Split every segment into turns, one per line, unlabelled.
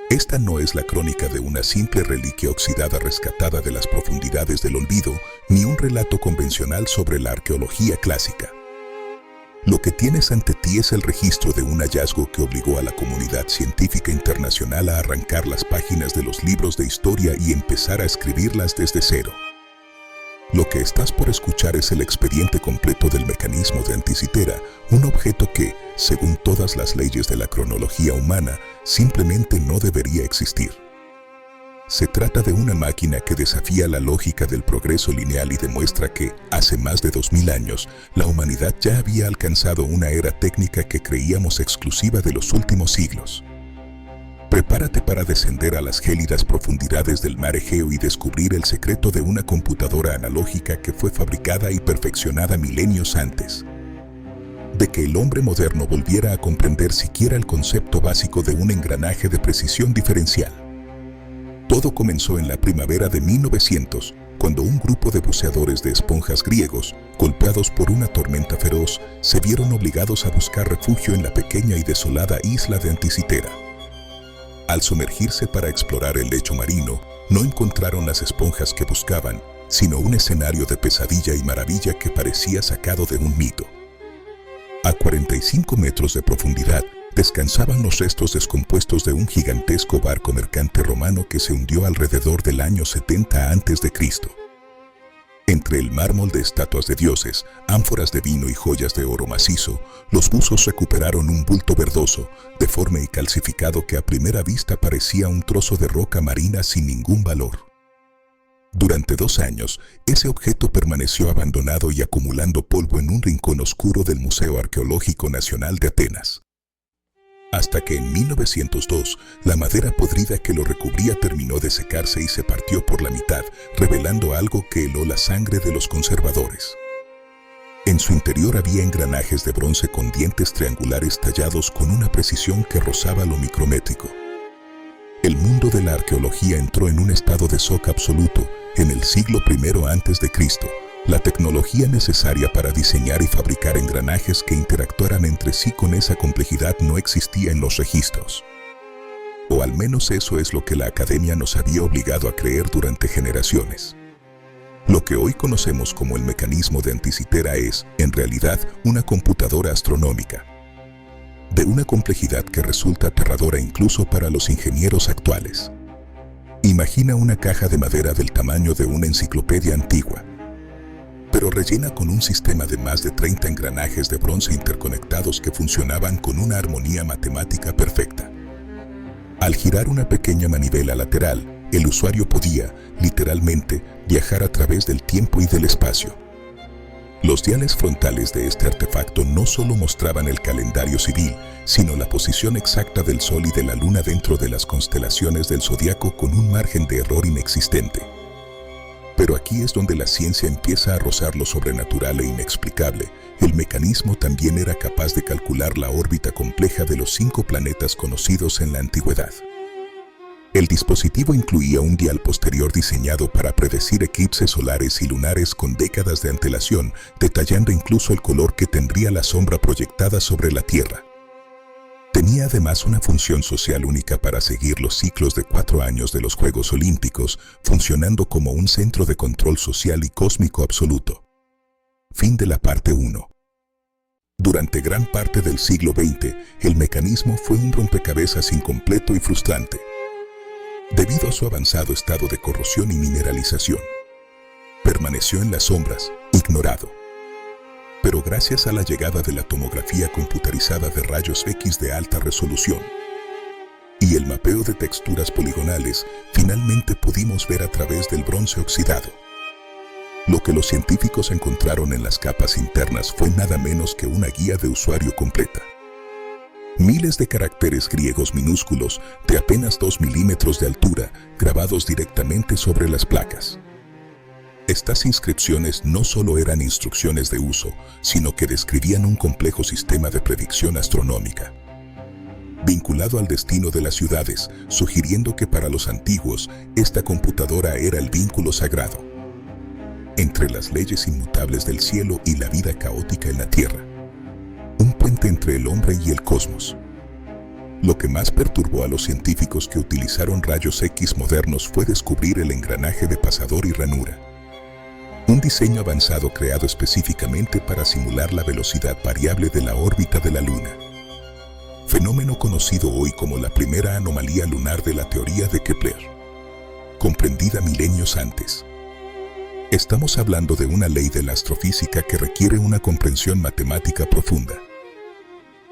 Esta no es la crónica de una simple reliquia oxidada rescatada de las profundidades del olvido, ni un relato convencional sobre la arqueología clásica. Lo que tienes ante ti es el registro de un hallazgo que obligó a la comunidad científica internacional a arrancar las páginas de los libros de historia y empezar a escribirlas desde cero. Lo que estás por escuchar es el expediente completo del mecanismo de Anticitera, un objeto que, según todas las leyes de la cronología humana, simplemente no debería existir. Se trata de una máquina que desafía la lógica del progreso lineal y demuestra que, hace más de 2000 años, la humanidad ya había alcanzado una era técnica que creíamos exclusiva de los últimos siglos. Prepárate para descender a las gélidas profundidades del mar Egeo y descubrir el secreto de una computadora analógica que fue fabricada y perfeccionada milenios antes de que el hombre moderno volviera a comprender siquiera el concepto básico de un engranaje de precisión diferencial. Todo comenzó en la primavera de 1900, cuando un grupo de buceadores de esponjas griegos, golpeados por una tormenta feroz, se vieron obligados a buscar refugio en la pequeña y desolada isla de Anticitera. Al sumergirse para explorar el lecho marino, no encontraron las esponjas que buscaban, sino un escenario de pesadilla y maravilla que parecía sacado de un mito. A 45 metros de profundidad, descansaban los restos descompuestos de un gigantesco barco mercante romano que se hundió alrededor del año 70 a.C. Entre el mármol de estatuas de dioses, ánforas de vino y joyas de oro macizo, los buzos recuperaron un bulto verdoso, deforme y calcificado que a primera vista parecía un trozo de roca marina sin ningún valor. Durante 2 años, ese objeto permaneció abandonado y acumulando polvo en un rincón oscuro del Museo Arqueológico Nacional de Atenas. Hasta que en 1902, la madera podrida que lo recubría terminó de secarse y se partió por la mitad, revelando algo que heló la sangre de los conservadores. En su interior había engranajes de bronce con dientes triangulares tallados con una precisión que rozaba lo micrométrico. El mundo de la arqueología entró en un estado de shock absoluto en el siglo I a.C. La tecnología necesaria para diseñar y fabricar engranajes que interactuaran entre sí con esa complejidad no existía en los registros. O al menos eso es lo que la academia nos había obligado a creer durante generaciones. Lo que hoy conocemos como el mecanismo de Anticitera es, en realidad, una computadora astronómica, de una complejidad que resulta aterradora incluso para los ingenieros actuales. Imagina una caja de madera del tamaño de una enciclopedia antigua, pero rellena con un sistema de más de 30 engranajes de bronce interconectados que funcionaban con una armonía matemática perfecta. Al girar una pequeña manivela lateral, el usuario podía, literalmente, viajar a través del tiempo y del espacio. Los diales frontales de este artefacto no solo mostraban el calendario civil, sino la posición exacta del Sol y de la Luna dentro de las constelaciones del zodiaco con un margen de error inexistente. Pero aquí es donde la ciencia empieza a rozar lo sobrenatural e inexplicable. El mecanismo también era capaz de calcular la órbita compleja de los 5 planetas conocidos en la antigüedad. El dispositivo incluía un dial posterior diseñado para predecir eclipses solares y lunares con décadas de antelación, detallando incluso el color que tendría la sombra proyectada sobre la Tierra. Tenía además una función social única para seguir los ciclos de 4 años de los Juegos Olímpicos, funcionando como un centro de control social y cósmico absoluto. Fin de la parte 1. Durante gran parte del siglo XX, el mecanismo fue un rompecabezas incompleto y frustrante, debido a su avanzado estado de corrosión y mineralización. Permaneció en las sombras, ignorado. Pero gracias a la llegada de la tomografía computarizada de rayos X de alta resolución y el mapeo de texturas poligonales, finalmente pudimos ver a través del bronce oxidado. Lo que los científicos encontraron en las capas internas fue nada menos que una guía de usuario completa. Miles de caracteres griegos minúsculos de apenas 2 milímetros de altura, grabados directamente sobre las placas. Estas inscripciones no solo eran instrucciones de uso, sino que describían un complejo sistema de predicción astronómica, vinculado al destino de las ciudades, sugiriendo que para los antiguos, esta computadora era el vínculo sagrado entre las leyes inmutables del cielo y la vida caótica en la Tierra. Un puente entre el hombre y el cosmos. Lo que más perturbó a los científicos que utilizaron rayos X modernos fue descubrir el engranaje de pasador y ranura. Un diseño avanzado creado específicamente para simular la velocidad variable de la órbita de la Luna. Fenómeno conocido hoy como la primera anomalía lunar de la teoría de Kepler, comprendida milenios antes. Estamos hablando de una ley de la astrofísica que requiere una comprensión matemática profunda.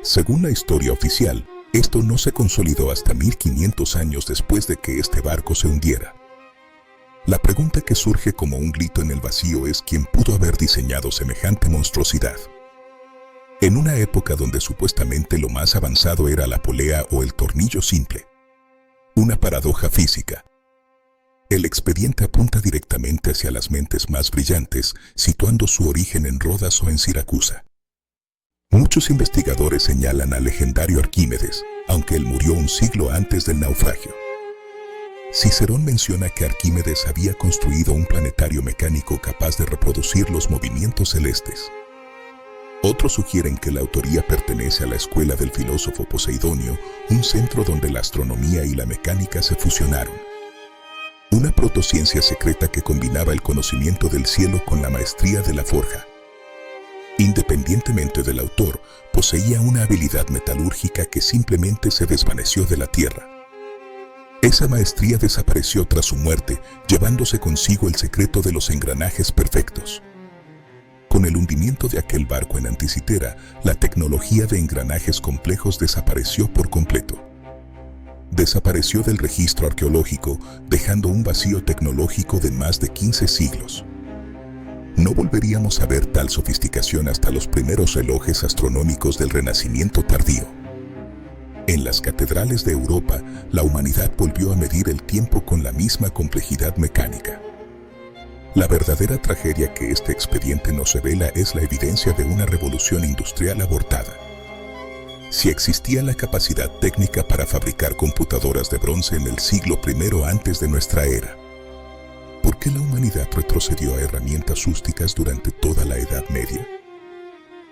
Según la historia oficial, esto no se consolidó hasta 1500 años después de que este barco se hundiera. La pregunta que surge como un grito en el vacío es ¿quién pudo haber diseñado semejante monstruosidad? En una época donde supuestamente lo más avanzado era la polea o el tornillo simple. Una paradoja física. El expediente apunta directamente hacia las mentes más brillantes, situando su origen en Rodas o en Siracusa. Muchos investigadores señalan al legendario Arquímedes, aunque él murió un siglo antes del naufragio. Cicerón menciona que Arquímedes había construido un planetario mecánico capaz de reproducir los movimientos celestes. Otros sugieren que la autoría pertenece a la escuela del filósofo Poseidonio, un centro donde la astronomía y la mecánica se fusionaron. Una protociencia secreta que combinaba el conocimiento del cielo con la maestría de la forja. Independientemente del autor, poseía una habilidad metalúrgica que simplemente se desvaneció de la tierra. Esa maestría desapareció tras su muerte, llevándose consigo el secreto de los engranajes perfectos. Con el hundimiento de aquel barco en Anticitera, la tecnología de engranajes complejos desapareció por completo. Desapareció del registro arqueológico, dejando un vacío tecnológico de más de 15 siglos. No volveríamos a ver tal sofisticación hasta los primeros relojes astronómicos del Renacimiento tardío. En las catedrales de Europa, la humanidad volvió a medir el tiempo con la misma complejidad mecánica. La verdadera tragedia que este expediente nos revela es la evidencia de una revolución industrial abortada. Si existía la capacidad técnica para fabricar computadoras de bronce en el siglo I antes de nuestra era, ¿por qué la humanidad retrocedió a herramientas rústicas durante toda la Edad Media?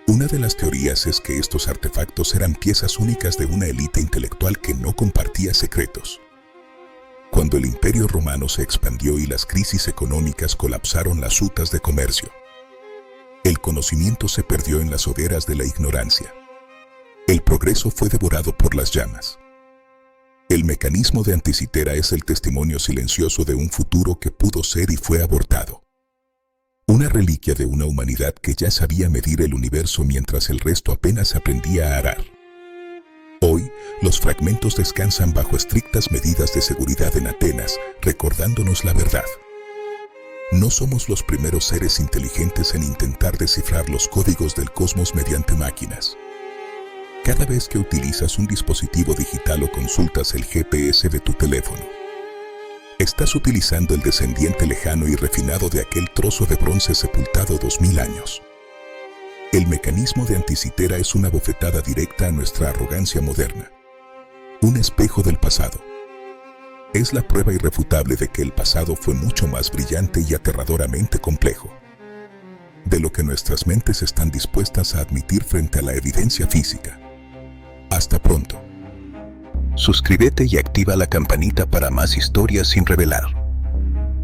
Una de las teorías es que estos artefactos eran piezas únicas de una élite intelectual que no compartía secretos. Cuando el Imperio Romano se expandió y las crisis económicas colapsaron las rutas de comercio, el conocimiento se perdió en las hogueras de la ignorancia. El progreso fue devorado por las llamas. El mecanismo de Anticitera es el testimonio silencioso de un futuro que pudo ser y fue abortado. Una reliquia de una humanidad que ya sabía medir el universo mientras el resto apenas aprendía a arar. Hoy, los fragmentos descansan bajo estrictas medidas de seguridad en Atenas, recordándonos la verdad. No somos los primeros seres inteligentes en intentar descifrar los códigos del cosmos mediante máquinas. Cada vez que utilizas un dispositivo digital o consultas el GPS de tu teléfono, estás utilizando el descendiente lejano y refinado de aquel trozo de bronce sepultado 2000 años. El mecanismo de Anticitera es una bofetada directa a nuestra arrogancia moderna. Un espejo del pasado. Es la prueba irrefutable de que el pasado fue mucho más brillante y aterradoramente complejo de lo que nuestras mentes están dispuestas a admitir frente a la evidencia física. Hasta pronto. Suscríbete y activa la campanita para más historias sin revelar.